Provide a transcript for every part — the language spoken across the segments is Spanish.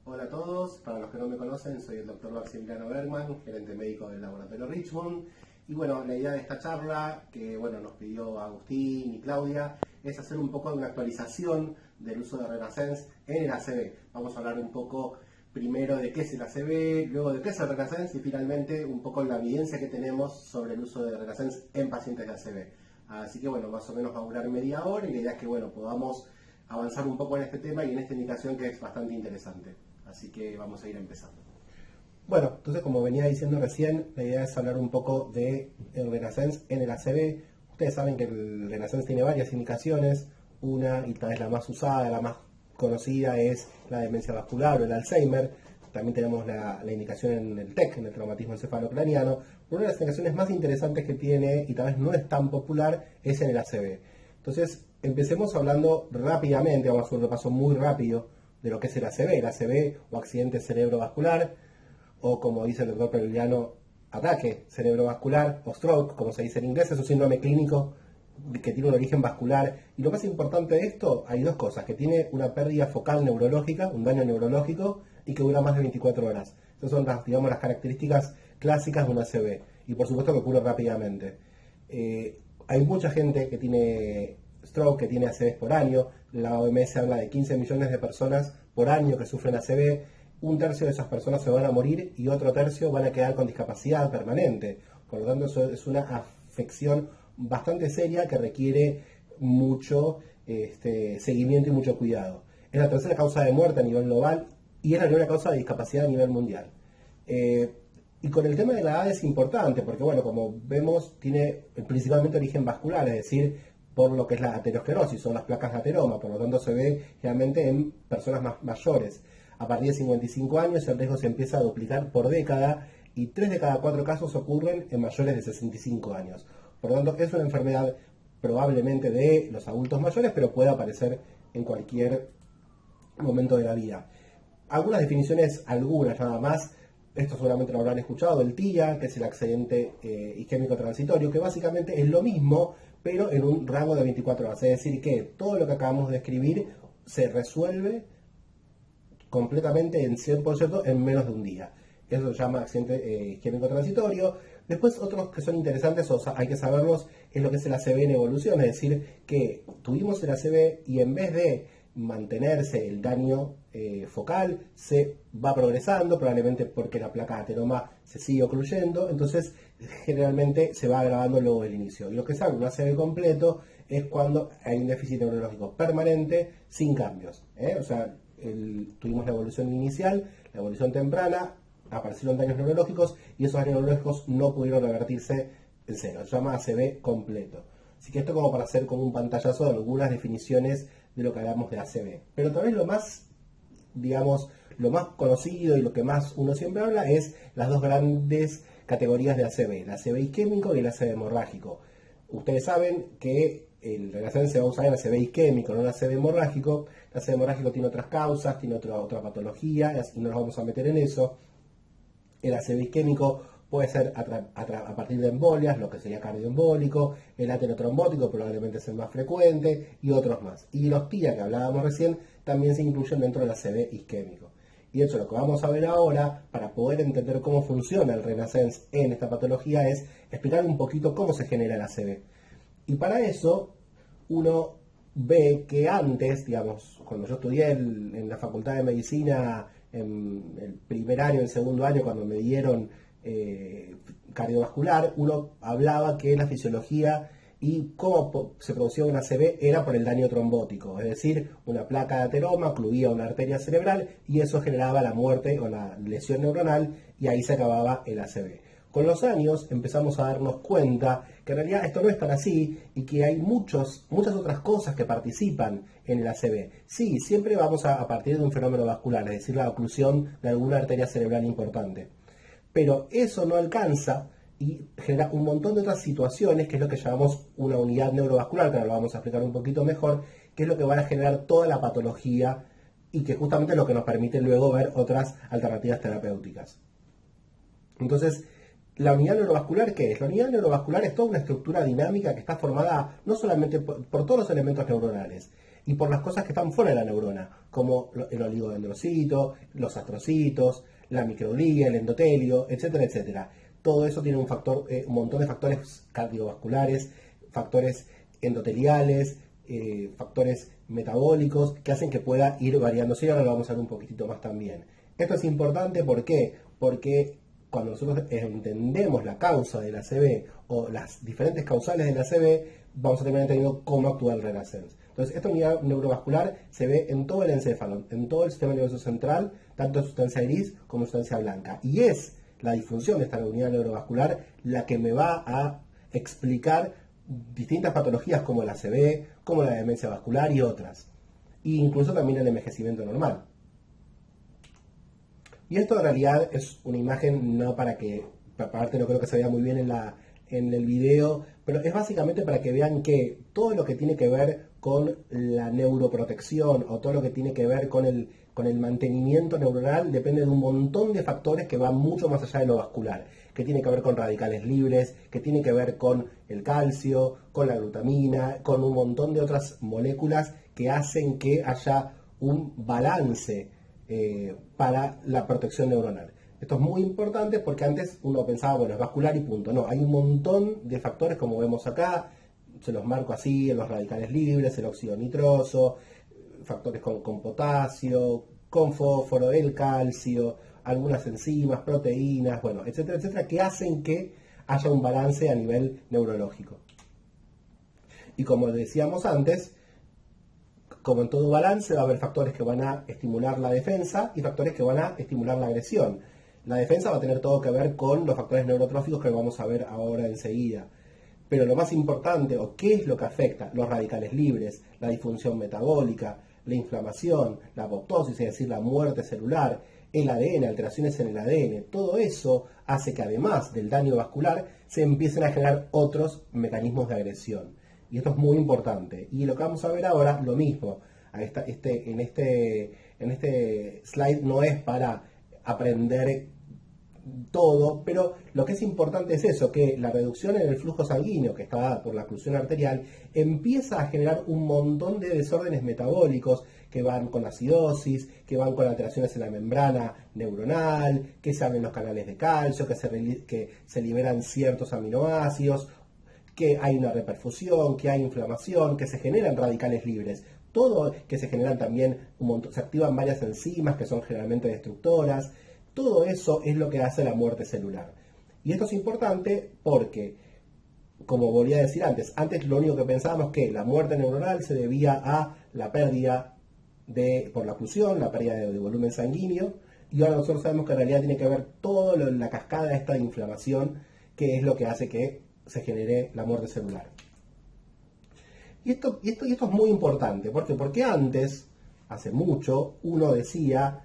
Hola a todos, para los que no me conocen, soy el doctor Maximiliano Bergman, gerente médico del laboratorio Richmond. Y bueno, la idea de esta charla, que bueno, nos pidió Agustín y Claudia, es hacer un poco de una actualización del uso de Renaissance en el ACV. Vamos a hablar un poco primero de qué es el ACV, luego de qué es el Renaissance y finalmente un poco la evidencia que tenemos sobre el uso de Renaissance en pacientes de ACV. Así que bueno, más o menos va a durar media hora y la idea es que bueno, podamos avanzar un poco en este tema y en esta indicación que es bastante interesante. Así que vamos a ir empezando. Bueno, entonces como venía diciendo recién, la idea es hablar un poco de el Renaissance en el ACV. Ustedes saben que el Renaissance tiene varias indicaciones. Una, y tal vez la más usada, la más conocida, es la demencia vascular o el Alzheimer. También tenemos la indicación en el TEC, en el traumatismo encefalocraniano. Una de las indicaciones más interesantes que tiene, y tal vez no es tan popular, es en el ACV. Entonces, empecemos hablando rápidamente, vamos a hacer un repaso muy rápido de lo que es el ACV. El ACV o accidente cerebrovascular, o como dice el doctor Peruliano, ataque cerebrovascular o stroke, como se dice en inglés, es un síndrome clínico que tiene un origen vascular. Y lo más importante de esto, hay dos cosas: que tiene una pérdida focal neurológica, un daño neurológico, y que dura más de 24 horas. Esas son digamos, las características clásicas de un ACV. Y por supuesto que ocurre rápidamente. Hay mucha gente que tiene stroke, que tiene ACVs por año. La OMS habla de 15 millones de personas por año que sufren ACV. Un tercio de esas personas se van a morir y otro tercio van a quedar con discapacidad permanente. Por lo tanto, eso es una afección bastante seria que requiere mucho seguimiento y mucho cuidado. Es la tercera causa de muerte a nivel global y es la primera causa de discapacidad a nivel mundial. Y con el tema de la edad es importante porque, bueno, como vemos, tiene principalmente origen vascular, es decir, por lo que es la aterosclerosis, son las placas de ateroma, por lo tanto se ve generalmente en personas más mayores. A partir de 55 años el riesgo se empieza a duplicar por década y 3 de cada 4 casos ocurren en mayores de 65 años. Por lo tanto, es una enfermedad probablemente de los adultos mayores, pero puede aparecer en cualquier momento de la vida. Algunas definiciones, algunas nada más. Esto seguramente lo habrán escuchado: el TIA, que es el accidente isquémico transitorio, que básicamente es lo mismo, pero en un rango de 24 horas. Es decir, que todo lo que acabamos de escribir se resuelve completamente en 100% en menos de un día. Eso se llama accidente isquémico transitorio. Después, otros que son interesantes, o sea, hay que saberlos, es lo que es el ACV en evolución. Es decir, que tuvimos el ACV y en vez de mantenerse el daño focal, se va progresando, probablemente porque la placa de ateroma se sigue ocluyendo, entonces generalmente se va agravando luego del inicio. Y lo que es un ACV completo es cuando hay un déficit neurológico permanente sin cambios. O sea, tuvimos la evolución inicial, la evolución temprana, aparecieron daños neurológicos y esos daños neurológicos no pudieron revertirse en cero. Se llama ACV completo. Así que esto como para hacer como un pantallazo de algunas definiciones de lo que hablamos de ACV. Pero tal vez lo más, digamos, lo más conocido y lo que más uno siempre habla es las dos grandes categorías de ACV, el ACV isquémico y el ACV hemorrágico. Ustedes saben que el Renaissance se va a usar en ACV isquémico, no en ACV hemorrágico. El ACV hemorrágico tiene otras causas, tiene otra patología, y no nos vamos a meter en eso. El ACV isquémico puede ser a partir de embolias, lo que sería cardioembólico. El aterotrombótico probablemente es el más frecuente, y otros más. Y los TIA que hablábamos recién también se incluyen dentro del ACV isquémico. Y de hecho, lo que vamos a ver ahora, para poder entender cómo funciona el Renaissance en esta patología, es explicar un poquito cómo se genera el ACV. Y para eso, uno ve que antes, digamos, cuando yo estudié en la Facultad de Medicina, en el primer año, el segundo año, cuando me dieron cardiovascular, uno hablaba que la fisiología y cómo se producía un ACV era por el daño trombótico, es decir, una placa de ateroma ocluía una arteria cerebral y eso generaba la muerte o la lesión neuronal y ahí se acababa el ACV. Con los años empezamos a darnos cuenta que en realidad esto no es tan así y que hay muchas otras cosas que participan en el ACV. Sí, siempre vamos a partir de un fenómeno vascular, es decir, la oclusión de alguna arteria cerebral importante. Pero eso no alcanza y genera un montón de otras situaciones, que es lo que llamamos una unidad neurovascular, que ahora lo vamos a explicar un poquito mejor, que es lo que va a generar toda la patología y que justamente es lo que nos permite luego ver otras alternativas terapéuticas. Entonces, ¿la unidad neurovascular qué es? La unidad neurovascular es toda una estructura dinámica que está formada no solamente por todos los elementos neuronales, y por las cosas que están fuera de la neurona, como el oligodendrocito, los astrocitos, la microglia, el endotelio, etcétera, etcétera. Todo eso tiene un montón de factores cardiovasculares, factores endoteliales, factores metabólicos que hacen que pueda ir variándose, y ahora lo vamos a ver un poquitito más también. Esto es importante, ¿por qué? Porque cuando nosotros entendemos la causa del ACV o las diferentes causales del ACV, vamos a terminar entendiendo cómo actúa el Renaissance. Entonces, esta unidad neurovascular se ve en todo el encéfalo, en todo el sistema nervioso central, tanto en sustancia gris como en sustancia blanca. Y es la disfunción de esta unidad neurovascular la que me va a explicar distintas patologías como el ACV, como la demencia vascular y otras. E incluso también el envejecimiento normal. Y esto en realidad es una imagen no para que, aparte no creo que se vea muy bien en el video, pero es básicamente para que vean que todo lo que tiene que ver con la neuroprotección o todo lo que tiene que ver con el mantenimiento neuronal depende de un montón de factores que van mucho más allá de lo vascular, que tiene que ver con radicales libres, que tiene que ver con el calcio, con la glutamina, con un montón de otras moléculas que hacen que haya un balance para la protección neuronal. Esto es muy importante porque antes uno pensaba, bueno, es vascular y punto. No, hay un montón de factores como vemos acá, se los marco así, en los radicales libres, el óxido nitroso, factores con potasio, con fósforo, el calcio, algunas enzimas, proteínas, bueno, etcétera, etcétera, que hacen que haya un balance a nivel neurológico. Y como decíamos antes, como en todo balance, va a haber factores que van a estimular la defensa y factores que van a estimular la agresión. La defensa va a tener todo que ver con los factores neurotróficos que vamos a ver ahora enseguida. Pero lo más importante, o qué es lo que afecta, los radicales libres, la disfunción metabólica, la inflamación, la apoptosis, es decir, la muerte celular, el ADN, alteraciones en el ADN, todo eso hace que además del daño vascular se empiecen a generar otros mecanismos de agresión. Y esto es muy importante. Y lo que vamos a ver ahora, lo mismo. En este slide no es para aprender todo, pero lo que es importante es eso, que la reducción en el flujo sanguíneo, que está dada por la oclusión arterial, empieza a generar un montón de desórdenes metabólicos que van con acidosis, que van con alteraciones en la membrana neuronal, que se abren los canales de calcio, que se liberan ciertos aminoácidos, que hay una reperfusión, que hay inflamación, que se generan radicales libres. Todo, que se generan también se activan varias enzimas que son generalmente destructoras. Todo eso es lo que hace la muerte celular. Y esto es importante porque, como volví a decir antes lo único que pensábamos que la muerte neuronal se debía a la pérdida por la oclusión, la pérdida de volumen sanguíneo, y ahora nosotros sabemos que en realidad tiene que ver toda la cascada esta de inflamación, que es lo que hace que se genere la muerte celular. Y esto es muy importante, porque antes, hace mucho, uno decía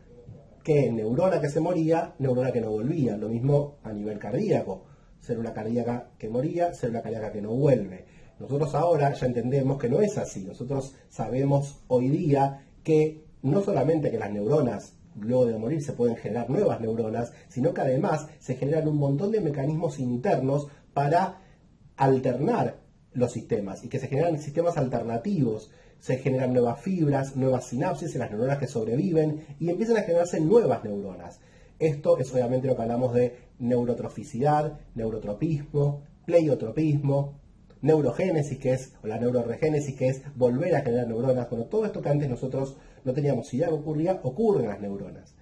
que neurona que se moría, neurona que no volvía. Lo mismo a nivel cardíaco. Célula cardíaca que moría, célula cardíaca que no vuelve. Nosotros ahora ya entendemos que no es así. Nosotros sabemos hoy día que no solamente que las neuronas luego de morir se pueden generar nuevas neuronas, sino que además se generan un montón de mecanismos internos para alternar los sistemas y que se generan sistemas alternativos. Se generan nuevas fibras, nuevas sinapsis en las neuronas que sobreviven y empiezan a generarse nuevas neuronas. Esto es obviamente lo que hablamos de neurotroficidad, neurotropismo, pleiotropismo, neurogénesis, o la neurorregénesis, que es volver a generar neuronas. Bueno, todo esto que antes nosotros no teníamos idea que ocurría, ocurre en las neuronas.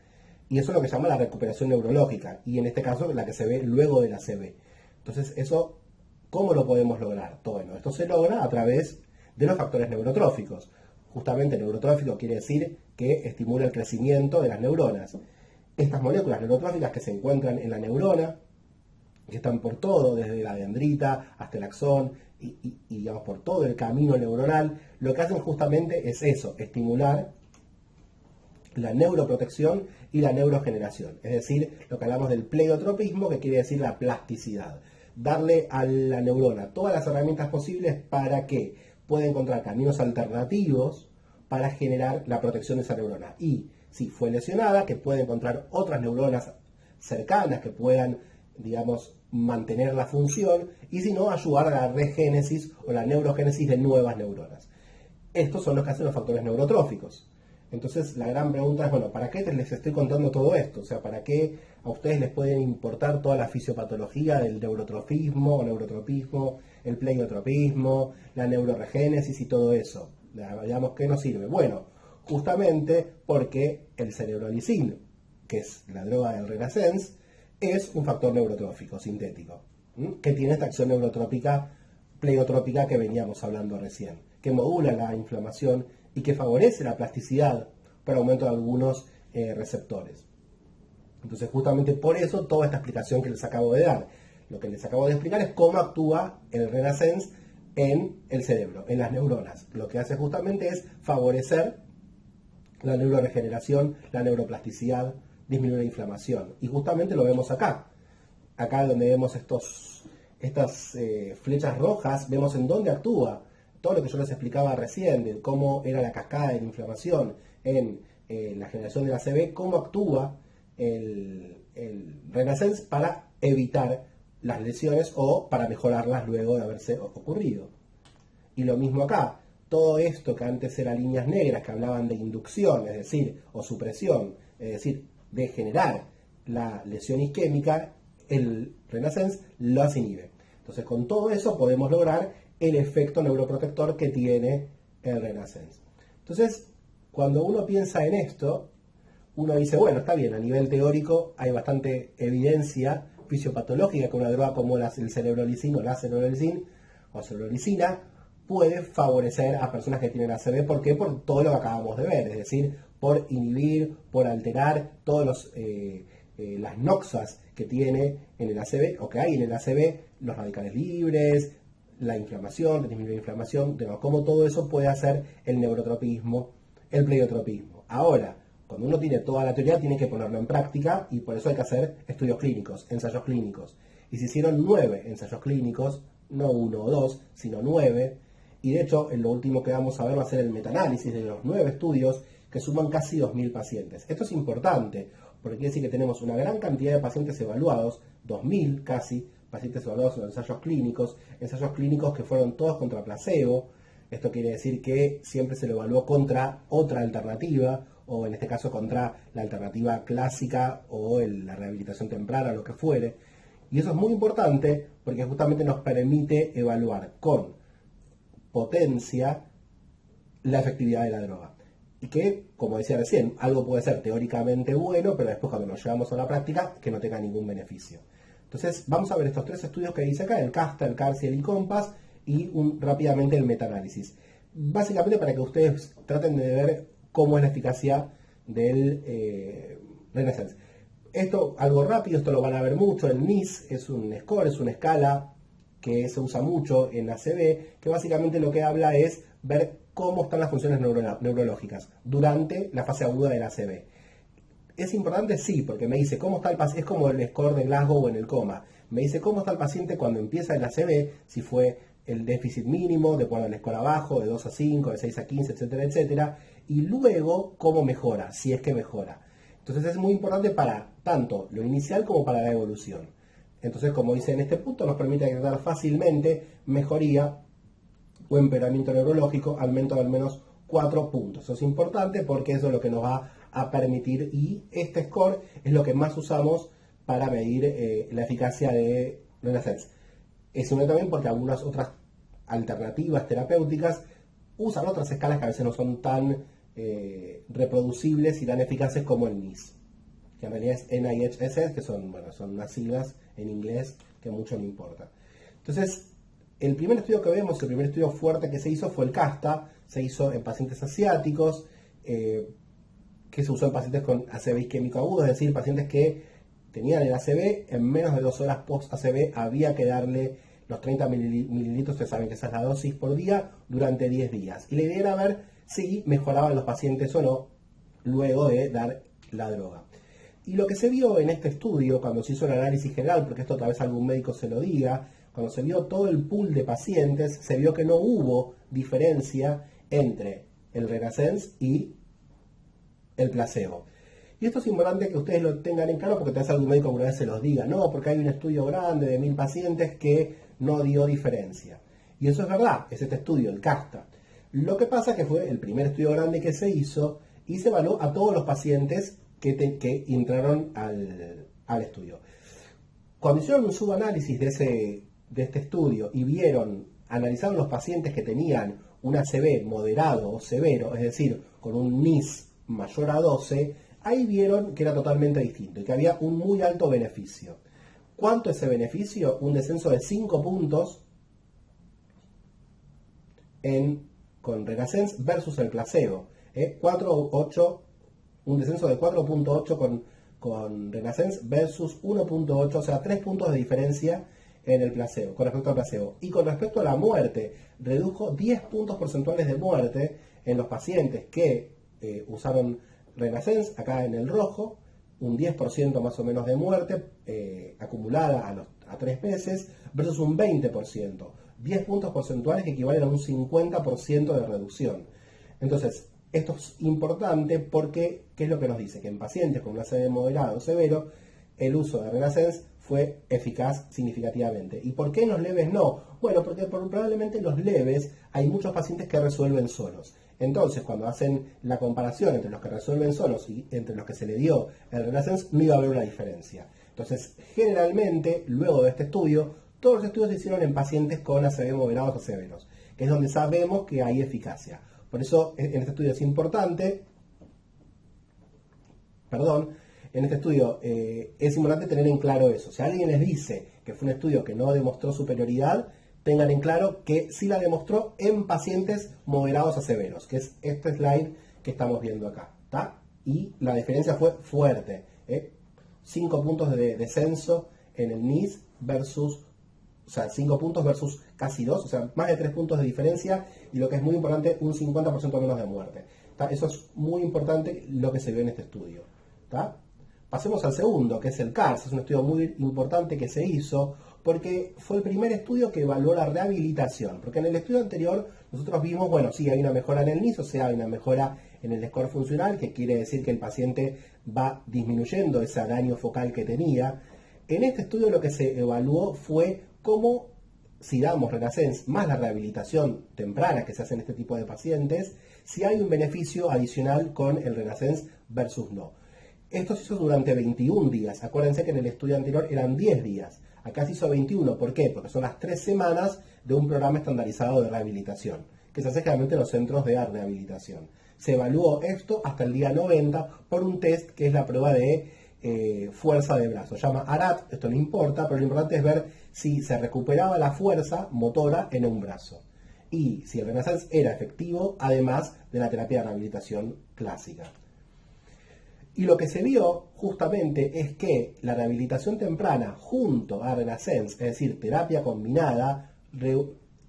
Y eso es lo que se llama la recuperación neurológica, y en este caso la que se ve luego de la ACV. Entonces, eso, ¿cómo lo podemos lograr? Bueno, esto se logra a través de los factores neurotróficos. Justamente neurotrófico quiere decir que estimula el crecimiento de las neuronas. Estas moléculas neurotróficas que se encuentran en la neurona, que están por todo, desde la dendrita hasta el axón y digamos por todo el camino neuronal, lo que hacen justamente es eso, estimular la neuroprotección y la neurogeneración. Es decir, lo que hablamos del pleiotropismo, que quiere decir la plasticidad. Darle a la neurona todas las herramientas posibles para que puede encontrar caminos alternativos para generar la protección de esa neurona. Y si fue lesionada, que puede encontrar otras neuronas cercanas que puedan, digamos, mantener la función, y si no, ayudar a la regénesis o la neurogénesis de nuevas neuronas. Estos son los que hacen los factores neurotróficos. Entonces la gran pregunta es, bueno, ¿para qué les estoy contando todo esto? O sea, ¿para qué a ustedes les puede importar toda la fisiopatología del neurotrofismo o neurotropismo, el pleiotropismo, la neurorregénesis y todo eso? Digamos, ¿qué nos sirve? Bueno, justamente porque el cerebrolicin, que es la droga del Renascense, es un factor neurotrófico sintético, que tiene esta acción neurotrópica, pleiotrópica que veníamos hablando recién, que modula la inflamación y que favorece la plasticidad por aumento de algunos receptores. Entonces, justamente por eso, toda esta explicación que les acabo de dar. Lo que les acabo de explicar es cómo actúa el Renascense en el cerebro, en las neuronas. Lo que hace justamente es favorecer la neuroregeneración, la neuroplasticidad, disminuir la inflamación. Y justamente lo vemos acá. Acá donde vemos estas flechas rojas, vemos en dónde actúa. Todo lo que yo les explicaba recién, de cómo era la cascada de la inflamación en la generación de la ACV, cómo actúa el Renascense para evitar las lesiones o para mejorarlas luego de haberse ocurrido. Y lo mismo acá, todo esto que antes eran líneas negras que hablaban de inducción, es decir, o supresión, es decir, de generar la lesión isquémica, el Renascense lo inhibe. Entonces, con todo eso podemos lograr el efecto neuroprotector que tiene el Renascense. Entonces, cuando uno piensa en esto, uno dice, bueno, está bien, a nivel teórico hay bastante evidencia fisiopatológica que una droga como el cerebrolicin o la cerebrolicin o cerebrolicina puede favorecer a personas que tienen ACV. ¿Por qué? Por todo lo que acabamos de ver, es decir, por inhibir, por alterar todas las noxas que tiene en el ACV o que hay en el ACV, los radicales libres, la inflamación, disminuir la inflamación, cómo todo eso puede hacer el neurotropismo, el pleiotropismo. Ahora, cuando uno tiene toda la teoría, tiene que ponerlo en práctica y por eso hay que hacer estudios clínicos, ensayos clínicos. Y se hicieron 9 ensayos clínicos, no 1 o 2, sino 9. Y de hecho, en lo último que vamos a ver va a ser el metaanálisis de los 9 estudios que suman casi 2.000 pacientes. Esto es importante, porque quiere decir que tenemos una gran cantidad de pacientes evaluados, 2.000 casi, pacientes evaluados en ensayos clínicos que fueron todos contra placebo. Esto quiere decir que siempre se lo evaluó contra otra alternativa, o en este caso contra la alternativa clásica o la rehabilitación temprana, lo que fuere. Y eso es muy importante porque justamente nos permite evaluar con potencia la efectividad de la droga. Y que, como decía recién, algo puede ser teóricamente bueno, pero después cuando nos llevamos a la práctica, que no tenga ningún beneficio. Entonces, vamos a ver estos 3 estudios que dice acá, el CASTA, el CARS y el ICOMPAS, y rápidamente el metaanálisis. Básicamente para que ustedes traten de ver cómo es la eficacia del Renascense. Esto, algo rápido, esto lo van a ver mucho, el NIS es un score, es una escala que se usa mucho en ACV, que básicamente lo que habla es ver cómo están las funciones neurológicas durante la fase aguda del ACV. ¿Es importante? Sí, porque me dice cómo está el paciente, es como el score de Glasgow en el coma. Me dice cómo está el paciente cuando empieza el ACV, si fue el déficit mínimo, de acuerdo al score abajo, de 2 a 5, de 6 a 15, etcétera, etcétera, y luego cómo mejora, si es que mejora. Entonces es muy importante para tanto lo inicial como para la evolución. Entonces, como dice en este punto, nos permite detectar fácilmente mejoría o empeoramiento neurológico, aumento de al menos 4 puntos. Eso es importante porque eso es lo que nos va a permitir, y este score es lo que más usamos para medir la eficacia de Renascense. Es uno también porque algunas otras alternativas terapéuticas usan otras escalas que a veces no son tan reproducibles y tan eficaces como el NIS, que en realidad es NIHSS, que son unas siglas en inglés que mucho no importa. Entonces, el primer estudio que vemos, el primer estudio fuerte que se hizo fue el CASTA, se hizo en pacientes asiáticos, que se usó en pacientes con ACV isquémico agudo, es decir, pacientes que tenían el ACV, en menos de 2 horas post-ACV había que darle los 30 mililitros, ustedes saben que esa es la dosis por día, durante 10 días. Y la idea era ver si mejoraban los pacientes o no luego de dar la droga. Y lo que se vio en este estudio, cuando se hizo el análisis general, porque esto tal vez algún médico se lo diga, cuando se vio todo el pool de pacientes, se vio que no hubo diferencia entre el Renascense y el placebo. Y esto es importante que ustedes lo tengan en claro, porque tal vez algún médico alguna vez se los diga, no, porque hay un estudio grande de 1000 pacientes que no dio diferencia. Y eso es verdad, es este estudio, el CASTA. Lo que pasa que fue el primer estudio grande que se hizo y se evaluó a todos los pacientes que entraron al estudio. Cuando hicieron un subanálisis de este estudio y analizaron los pacientes que tenían un ACV moderado o severo, es decir, con un NIS mayor a 12, ahí vieron que era totalmente distinto y que había un muy alto beneficio. ¿Cuánto es ese beneficio? Un descenso de 5 puntos con Renascenz versus el placebo. 4,8, un descenso de 4,8 con Renascenz versus 1,8, o sea, 3 puntos de diferencia en el placebo, con respecto al placebo. Y con respecto a la muerte, redujo 10 puntos porcentuales de muerte en los pacientes que usaron Renascenz, acá en el rojo, un 10% más o menos de muerte acumulada a 3 meses, versus un 20%. 10 puntos porcentuales que equivalen a un 50% de reducción. Entonces, esto es importante porque, ¿qué es lo que nos dice? Que en pacientes con un ACV moderado o severo, el uso de Renascenz fue eficaz significativamente. ¿Y por qué en los leves no? Bueno, porque probablemente en los leves hay muchos pacientes que resuelven solos. Entonces, cuando hacen la comparación entre los que resuelven solos y entre los que se le dio el Renascenz, no iba a haber una diferencia. Entonces, generalmente, luego de este estudio, todos los estudios se hicieron en pacientes con ACV moderados o severos, que es donde sabemos que hay eficacia. Por eso, en este estudio es importante, es importante tener en claro eso. Si alguien les dice que fue un estudio que no demostró superioridad, tengan en claro que sí la demostró en pacientes moderados a severos, que es este slide que estamos viendo acá, ¿tá? Y la diferencia fue fuerte, 5 puntos de descenso en el NIS versus, o sea, 5 puntos versus casi 2, o sea, más de 3 puntos de diferencia, y lo que es muy importante, un 50% menos de muerte, ¿tá? Eso es muy importante lo que se vio en este estudio, ¿tá? Pasemos al segundo, que es el CARS. Es un estudio muy importante que se hizo porque fue el primer estudio que evaluó la rehabilitación. Porque en el estudio anterior nosotros vimos, bueno, sí, hay una mejora en el NIS, o sea, hay una mejora en el score funcional, que quiere decir que el paciente va disminuyendo ese daño focal que tenía. En este estudio lo que se evaluó fue cómo, si damos Renascenz más la rehabilitación temprana que se hace en este tipo de pacientes, si hay un beneficio adicional con el Renascenz versus no. Esto se hizo durante 21 días. Acuérdense que en el estudio anterior eran 10 días. Acá se hizo 21. ¿Por qué? Porque son las 3 semanas de un programa estandarizado de rehabilitación, que se hace generalmente en los centros de rehabilitación. Se evaluó esto hasta el día 90 por un test que es la prueba de fuerza de brazo. Se llama ARAT, esto no importa, pero lo importante es ver si se recuperaba la fuerza motora en un brazo. Y si el Renascenz era efectivo, además de la terapia de rehabilitación clásica. Y lo que se vio justamente es que la rehabilitación temprana junto a Renascenz, es decir, terapia combinada,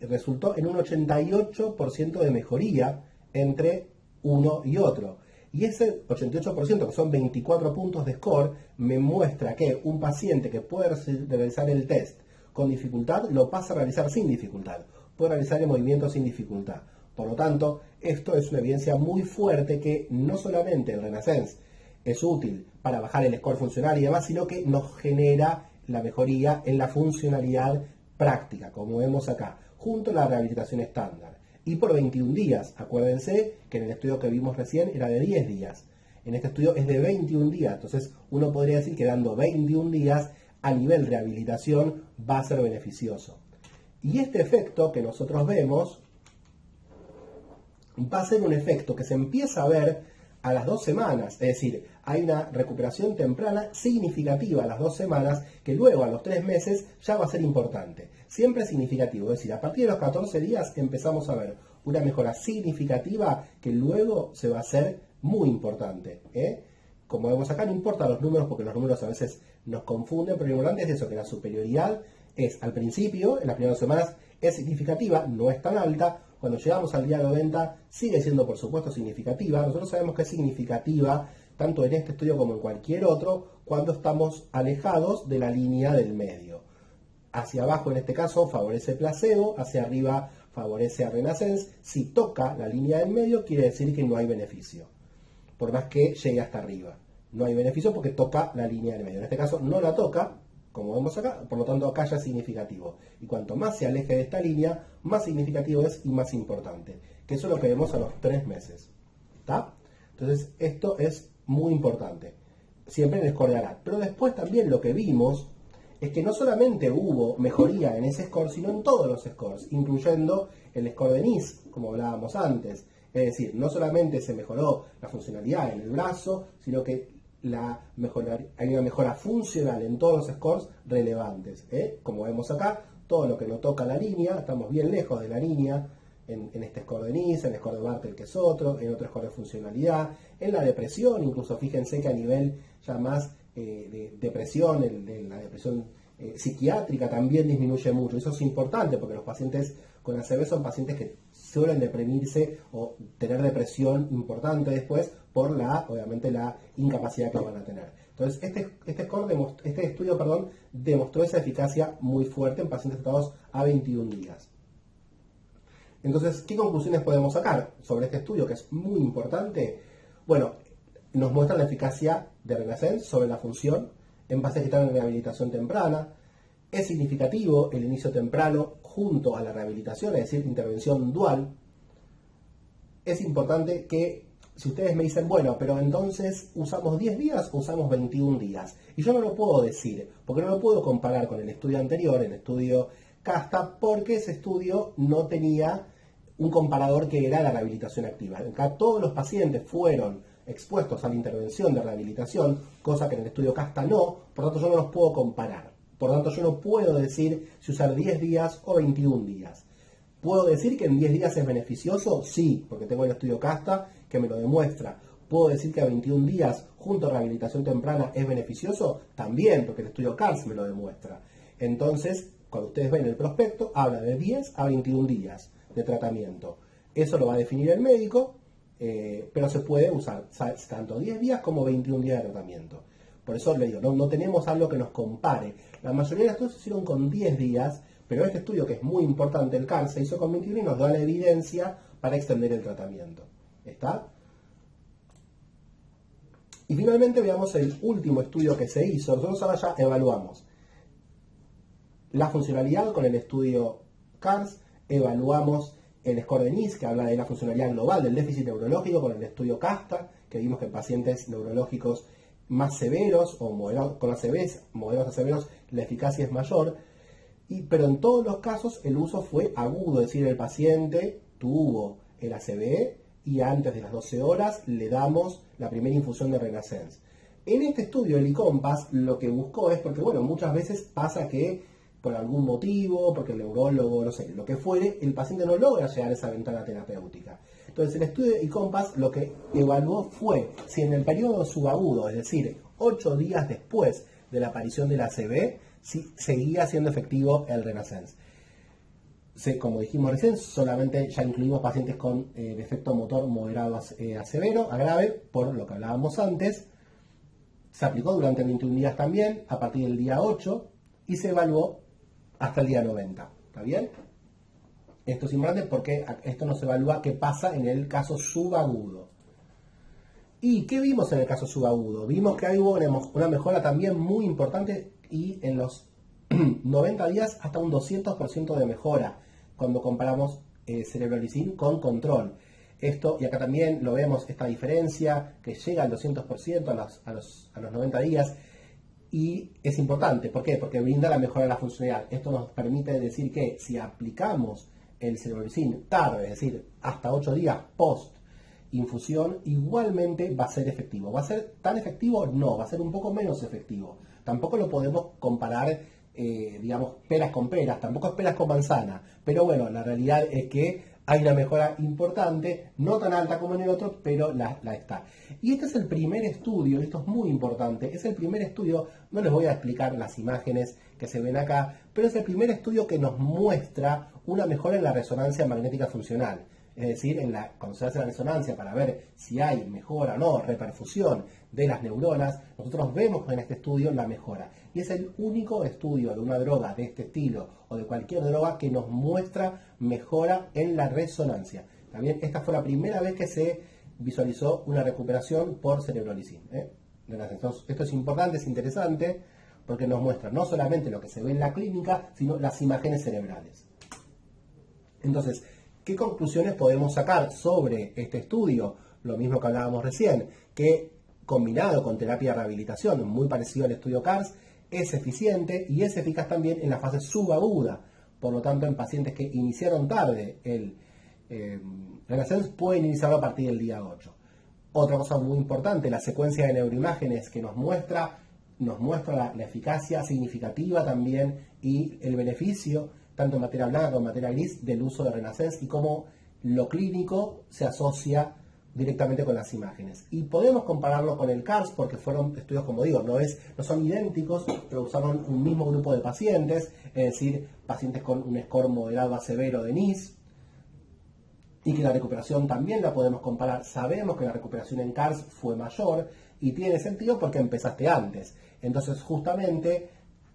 resultó en un 88% de mejoría entre uno y otro. Y ese 88%, que son 24 puntos de score, me muestra que un paciente que puede realizar el test con dificultad, lo pasa a realizar sin dificultad. Puede realizar el movimiento sin dificultad. Por lo tanto, esto es una evidencia muy fuerte que no solamente el Renascenz es útil para bajar el score funcional y demás, sino que nos genera la mejoría en la funcionalidad práctica, como vemos acá, junto a la rehabilitación estándar. Y por 21 días, acuérdense que en el estudio que vimos recién era de 10 días. En este estudio es de 21 días, entonces uno podría decir que dando 21 días a nivel rehabilitación va a ser beneficioso. Y este efecto que nosotros vemos va a ser un efecto que se empieza a ver a las 2 semanas, es decir, hay una recuperación temprana significativa a las 2 semanas que luego a los 3 meses ya va a ser importante. Siempre significativo, es decir, a partir de los 14 días empezamos a ver una mejora significativa que luego se va a hacer muy importante. Como vemos acá, no importa los números porque los números a veces nos confunden, pero lo importante es eso, que la superioridad es al principio, en las primeras 2 semanas, es significativa, no es tan alta. Cuando llegamos al día 90 sigue siendo por supuesto significativa. Nosotros sabemos que es significativa tanto en este estudio como en cualquier otro cuando estamos alejados de la línea del medio. Hacia abajo en este caso favorece placebo, hacia arriba favorece a Renascenz. Si toca la línea del medio quiere decir que no hay beneficio, por más que llegue hasta arriba. No hay beneficio porque toca la línea del medio. En este caso no la toca, como vemos acá, por lo tanto acá ya es significativo. Y cuanto más se aleje de esta línea, más significativo es y más importante. Que eso es lo que vemos a los 3 meses. ¿Está? Entonces esto es muy importante. Siempre en el score de ALAT. Pero después también lo que vimos es que no solamente hubo mejoría en ese score, sino en todos los scores, incluyendo el score de NIS, como hablábamos antes. Es decir, no solamente se mejoró la funcionalidad en el brazo, sino que hay una mejora funcional en todos los scores relevantes. Como vemos acá, todo lo que no toca la línea, estamos bien lejos de la línea, en este score de NIS, en el score de Bartel, que es otro, en otro score de funcionalidad, en la depresión, incluso fíjense que a nivel ya más de depresión, la depresión psiquiátrica también disminuye mucho. Eso es importante porque los pacientes con ACV son pacientes que suelen deprimirse o tener depresión importante después por obviamente la incapacidad que van a tener. Entonces, este estudio demostró esa eficacia muy fuerte en pacientes tratados a 21 días. Entonces, ¿qué conclusiones podemos sacar sobre este estudio que es muy importante? Bueno, nos muestra la eficacia de Renascence sobre la función en pacientes que están en rehabilitación temprana. Es significativo el inicio temprano junto a la rehabilitación, es decir, intervención dual. Es importante que, si ustedes me dicen, bueno, pero entonces ¿usamos 10 días o usamos 21 días? Y yo no lo puedo decir, porque no lo puedo comparar con el estudio anterior, el estudio CASTA, porque ese estudio no tenía un comparador que era la rehabilitación activa. Acá todos los pacientes fueron expuestos a la intervención de rehabilitación, cosa que en el estudio CASTA no, por lo tanto yo no los puedo comparar. Por lo tanto yo no puedo decir si usar 10 días o 21 días. ¿Puedo decir que en 10 días es beneficioso? Sí, porque tengo el estudio CASTA que me lo demuestra. ¿Puedo decir que a 21 días junto a rehabilitación temprana es beneficioso? También, porque el estudio CARS me lo demuestra. Entonces, cuando ustedes ven el prospecto, habla de 10 a 21 días de tratamiento. Eso lo va a definir el médico, pero se puede usar tanto 10 días como 21 días de tratamiento. Por eso le digo, no tenemos algo que nos compare. La mayoría de los estudios se hicieron con 10 días, pero este estudio, que es muy importante, el CARS, se hizo con 21 y nos da la evidencia para extender el tratamiento. ¿Está? Y finalmente veamos el último estudio que se hizo. Nosotros ahora ya evaluamos la funcionalidad con el estudio CARS, evaluamos el score de NIS, que habla de la funcionalidad global del déficit neurológico, con el estudio CASTA, que vimos que en pacientes neurológicos más severos o moderados, con ACVs, moderados a severos, la eficacia es mayor. Pero en todos los casos el uso fue agudo, es decir, el paciente tuvo el ACV y antes de las 12 horas le damos la primera infusión de Renascence. En este estudio, el ICOMPAS lo que buscó es, porque bueno, muchas veces pasa que por algún motivo, porque el neurólogo, no sé, lo que fuere, el paciente no logra llegar a esa ventana terapéutica. Entonces el estudio de ICOMPAS lo que evaluó fue si en el periodo subagudo, es decir, 8 días después de la aparición del ACV, si seguía siendo efectivo el Renascence. Como dijimos recién, solamente ya incluimos pacientes con defecto motor moderado a severo, a grave, por lo que hablábamos antes. Se aplicó durante 21 días también, a partir del día 8, y se evaluó hasta el día 90. ¿Está bien? Esto es importante porque esto nos evalúa qué pasa en el caso subagudo. ¿Y qué vimos en el caso subagudo? Vimos que hubo una mejora también muy importante y en los 90 días hasta un 200% de mejora cuando comparamos cerebrolicin con control. Esto, y acá también lo vemos, esta diferencia que llega al 200% a los 90 días. Y es importante, ¿por qué? Porque brinda la mejora de la funcionalidad. Esto nos permite decir que si aplicamos el cerebrolicin tarde, es decir, hasta 8 días post infusión, igualmente va a ser efectivo. ¿Va a ser tan efectivo? No, va a ser un poco menos efectivo. Tampoco lo podemos comparar, digamos, peras con peras, tampoco es peras con manzana. Pero bueno, la realidad es que hay una mejora importante, no tan alta como en el otro, pero la está. Y este es el primer estudio, esto es muy importante, es el primer estudio, no les voy a explicar las imágenes que se ven acá, pero es el primer estudio que nos muestra una mejora en la resonancia magnética funcional. Es decir, cuando se hace la resonancia para ver si hay mejora o no, reperfusión de las neuronas, nosotros vemos en este estudio la mejora. Y es el único estudio de una droga de este estilo o de cualquier droga que nos muestra mejora en la resonancia. También esta fue la primera vez que se visualizó una recuperación por cerebrolicin. Entonces, esto es importante, es interesante, porque nos muestra no solamente lo que se ve en la clínica, sino las imágenes cerebrales. Entonces, ¿qué conclusiones podemos sacar sobre este estudio? Lo mismo que hablábamos recién, que combinado con terapia de rehabilitación, muy parecido al estudio CARS, es eficiente y es eficaz también en la fase subaguda. Por lo tanto, en pacientes que iniciaron tarde el Renaissance, pueden iniciarlo a partir del día 8. Otra cosa muy importante, la secuencia de neuroimágenes que nos muestra la eficacia significativa también y el beneficio, tanto en materia blanca como en materia gris, del uso de Renaissance y cómo lo clínico se asocia directamente con las imágenes. Y podemos compararlo con el CARS porque fueron estudios, como digo, no son idénticos, pero usaron un mismo grupo de pacientes, es decir, pacientes con un score moderado a severo de NIS, y que la recuperación también la podemos comparar. Sabemos que la recuperación en CARS fue mayor y tiene sentido porque empezaste antes. Entonces, justamente,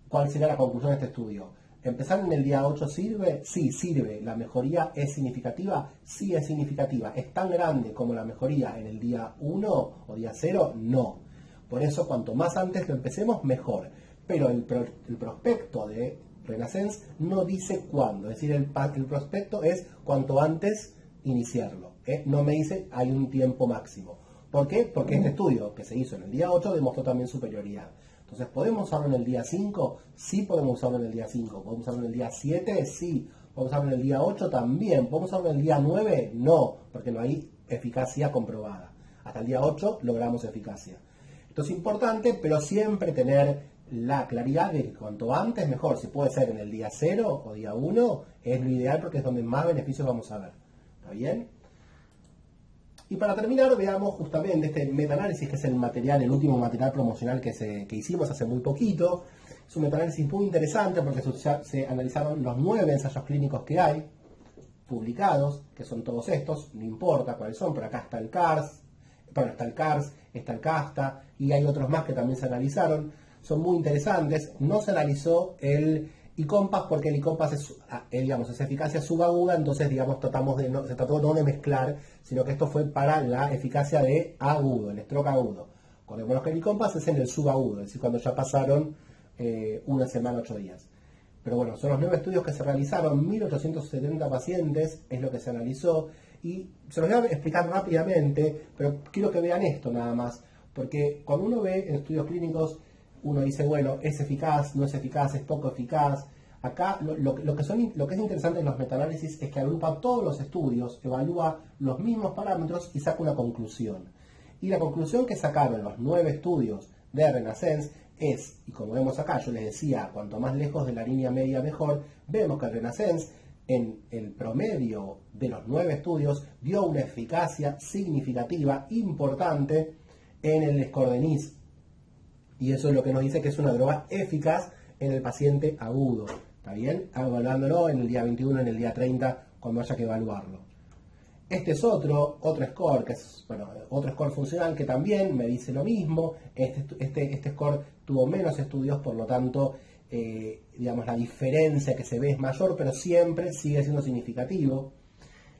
¿cuál sería la conclusión de este estudio? ¿Empezar en el día 8 sirve? Sí, sirve. ¿La mejoría es significativa? Sí, es significativa. ¿Es tan grande como la mejoría en el día 1 o día 0? No. Por eso, cuanto más antes lo empecemos, mejor. Pero el prospecto de Renaissance no dice cuándo. Es decir, el prospecto es cuanto antes iniciarlo. No me dice hay un tiempo máximo. ¿Por qué? Porque este estudio que se hizo en el día 8 demostró también superioridad. Entonces, ¿podemos usarlo en el día 5? Sí, podemos usarlo en el día 5. ¿Podemos usarlo en el día 7? Sí. ¿Podemos usarlo en el día 8? También. ¿Podemos usarlo en el día 9? No, porque no hay eficacia comprobada. Hasta el día 8 logramos eficacia. Esto es importante, pero siempre tener la claridad de que cuanto antes mejor. Si puede ser en el día 0 o día 1, es lo ideal porque es donde más beneficios vamos a ver. ¿Está bien? Y para terminar, veamos justamente este metaanálisis, que es el último material promocional que hicimos hace muy poquito. Es un metaanálisis muy interesante porque se analizaron los 9 ensayos clínicos que hay publicados, que son todos estos, no importa cuáles son, pero acá está el CARS, está el CARS, está el CASTA, y hay otros más que también se analizaron. Son muy interesantes. No se analizó el ICOMPAS porque el ICOMPAS es eficacia subaguda, entonces se trató no de mezclar, sino que esto fue para la eficacia de agudo, el stroke agudo. Recordemos que el ICOMPAS es en el subagudo, es decir, cuando ya pasaron una semana, 8 días. Pero bueno, son los 9 estudios que se realizaron, 1870 pacientes es lo que se analizó, y se los voy a explicar rápidamente, pero quiero que vean esto nada más, porque cuando uno ve en estudios clínicos, uno dice, bueno, es eficaz, no es eficaz, es poco eficaz. Acá lo que es interesante en los metaanálisis es que agrupa todos los estudios, evalúa los mismos parámetros y saca una conclusión. Y la conclusión que sacaron los 9 estudios de Renaissance es, y como vemos acá, yo les decía, cuanto más lejos de la línea media mejor, vemos que el Renaissance en el promedio de los 9 estudios dio una eficacia significativa, importante, en el score de NIS. Y eso es lo que nos dice que es una droga eficaz en el paciente agudo. ¿Está bien? Evaluándolo en el día 21, en el día 30, cuando haya que evaluarlo. Este es otro score, que es otro score funcional que también me dice lo mismo. Este score tuvo menos estudios, por lo tanto, la diferencia que se ve es mayor, pero siempre sigue siendo significativo.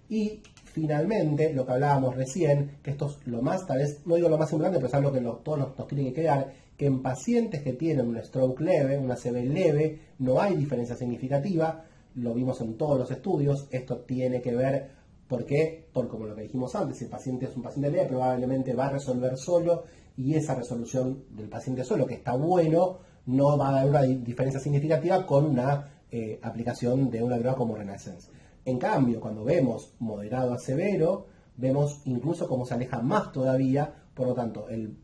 Y finalmente, lo que hablábamos recién, que esto es lo más, tal vez, no digo lo más importante, pero es algo que todos nos tiene que quedar, que en pacientes que tienen un stroke leve, una ACV leve, no hay diferencia significativa, lo vimos en todos los estudios. Esto tiene que ver, ¿por qué? Por como lo que dijimos antes, si el paciente es un paciente leve, probablemente va a resolver solo, y esa resolución del paciente solo, que está bueno, no va a dar una diferencia significativa con una aplicación de una droga como Renaissance. En cambio, cuando vemos moderado a severo, vemos incluso cómo se aleja más todavía. Por lo tanto, el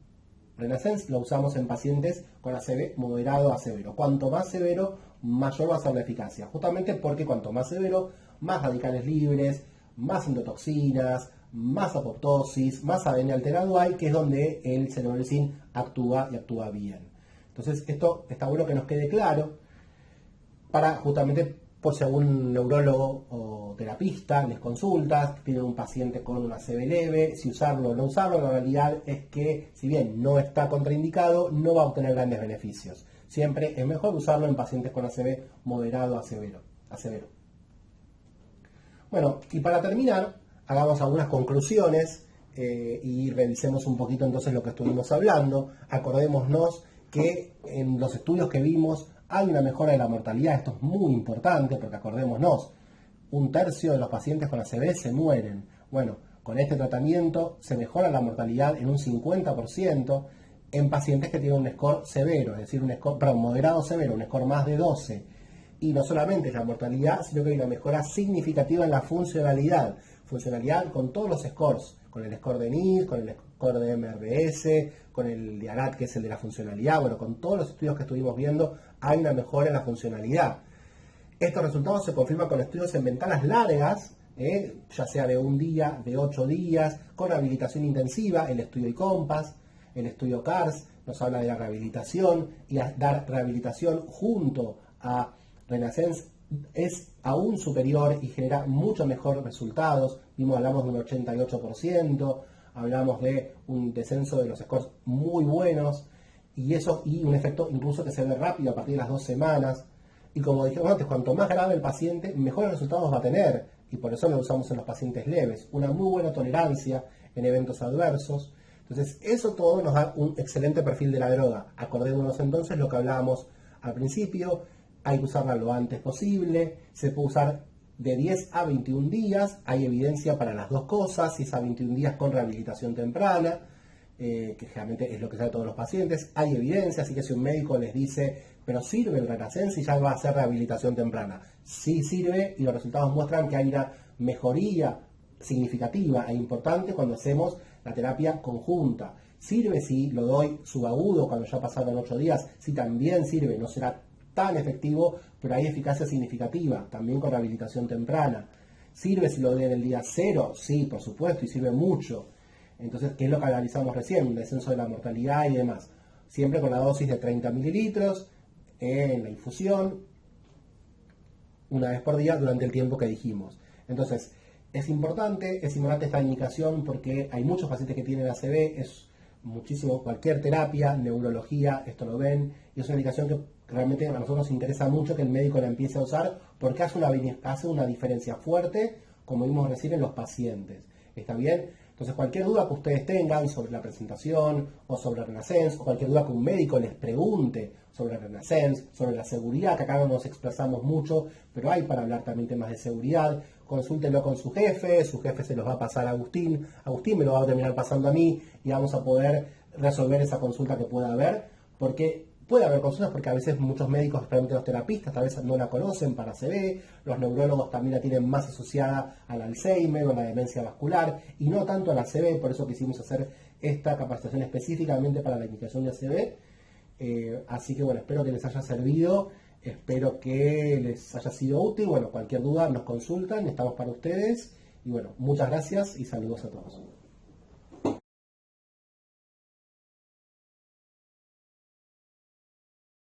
Renaissance lo usamos en pacientes con ACV moderado a severo. Cuanto más severo, mayor va a ser la eficacia. Justamente porque cuanto más severo, más radicales libres, más endotoxinas, más apoptosis, más ADN alterado hay, que es donde el cerebrolizin actúa y actúa bien. Entonces, esto está bueno que nos quede claro para justamente, por si algún neurólogo o terapista les consulta, tiene un paciente con una ACV leve, si usarlo o no usarlo, la realidad es que, si bien no está contraindicado, no va a obtener grandes beneficios. Siempre es mejor usarlo en pacientes con ACV moderado a severo. Bueno, y para terminar, hagamos algunas conclusiones y revisemos un poquito entonces lo que estuvimos hablando. Acordémonos que en los estudios que vimos hay una mejora de la mortalidad. Esto es muy importante porque acordémonos, 1/3 de los pacientes con ACV se mueren. Bueno, con este tratamiento se mejora la mortalidad en un 50% en pacientes que tienen un score severo, es decir, un score, perdón, moderado severo, un score más de 12. Y no solamente la mortalidad, sino que hay una mejora significativa en la funcionalidad. Funcionalidad con todos los scores, con el score de NIS, con el score de MRS, con el de ARAT, que es el de la funcionalidad. Bueno, con todos los estudios que estuvimos viendo, hay una mejora en la funcionalidad. Estos resultados se confirman con estudios en ventanas largas, ya sea de 1 día, de 8 días, con rehabilitación intensiva, el estudio ICOMPAS, el estudio CARS, nos habla de la rehabilitación, y dar rehabilitación junto a Renaissance es aún superior y genera mucho mejor resultados. Hablamos de un 88%, hablamos de un descenso de los scores muy buenos, y un efecto incluso que se ve rápido a partir de las 2 semanas. Y como dijimos antes, cuanto más grave el paciente, mejores resultados va a tener, y por eso lo usamos en los pacientes leves. Una muy buena tolerancia en eventos adversos. Entonces, eso todo nos da un excelente perfil de la droga. Acordémonos entonces lo que hablábamos al principio, hay que usarla lo antes posible, se puede usar de 10 a 21 días, hay evidencia para las dos cosas, si es a 21 días con rehabilitación temprana, que generalmente es lo que saben todos los pacientes, hay evidencia, así que si un médico les dice, pero sirve el Renaissance y ya va a hacer rehabilitación temprana, sí sirve, y los resultados muestran que hay una mejoría significativa e importante cuando hacemos la terapia conjunta. Sirve si lo doy subagudo cuando ya pasaron 8 días, sí también sirve, no será tan efectivo, pero hay eficacia significativa, también con rehabilitación temprana. ¿Sirve si lo doy en el día 0? Sí, por supuesto, y sirve mucho. Entonces, ¿qué es lo que analizamos recién? Un descenso de la mortalidad y demás. Siempre con la dosis de 30 mililitros en la infusión, una vez por día durante el tiempo que dijimos. Entonces, es importante esta indicación porque hay muchos pacientes que tienen ACV, es muchísimo, cualquier terapia, neurología, esto lo ven, y es una indicación que realmente a nosotros nos interesa mucho que el médico la empiece a usar porque hace una diferencia fuerte, como vimos recién, en los pacientes. ¿Está bien? Entonces, cualquier duda que ustedes tengan sobre la presentación o sobre Renaissance, o cualquier duda que un médico les pregunte sobre Renaissance, sobre la seguridad, que acá no nos expresamos mucho, pero hay para hablar también temas de seguridad, consúltenlo con su jefe se los va a pasar a Agustín me lo va a terminar pasando a mí, y vamos a poder resolver esa consulta que pueda haber, porque puede haber consultas porque a veces muchos médicos, especialmente los terapistas, tal vez no la conocen para ACV, los neurólogos también la tienen más asociada al Alzheimer o a la demencia vascular, y no tanto al ACV, por eso quisimos hacer esta capacitación específicamente para la indicación de ACV. Así que bueno, espero que les haya servido, espero que les haya sido útil. Bueno, cualquier duda nos consultan, estamos para ustedes, y bueno, muchas gracias y saludos a todos.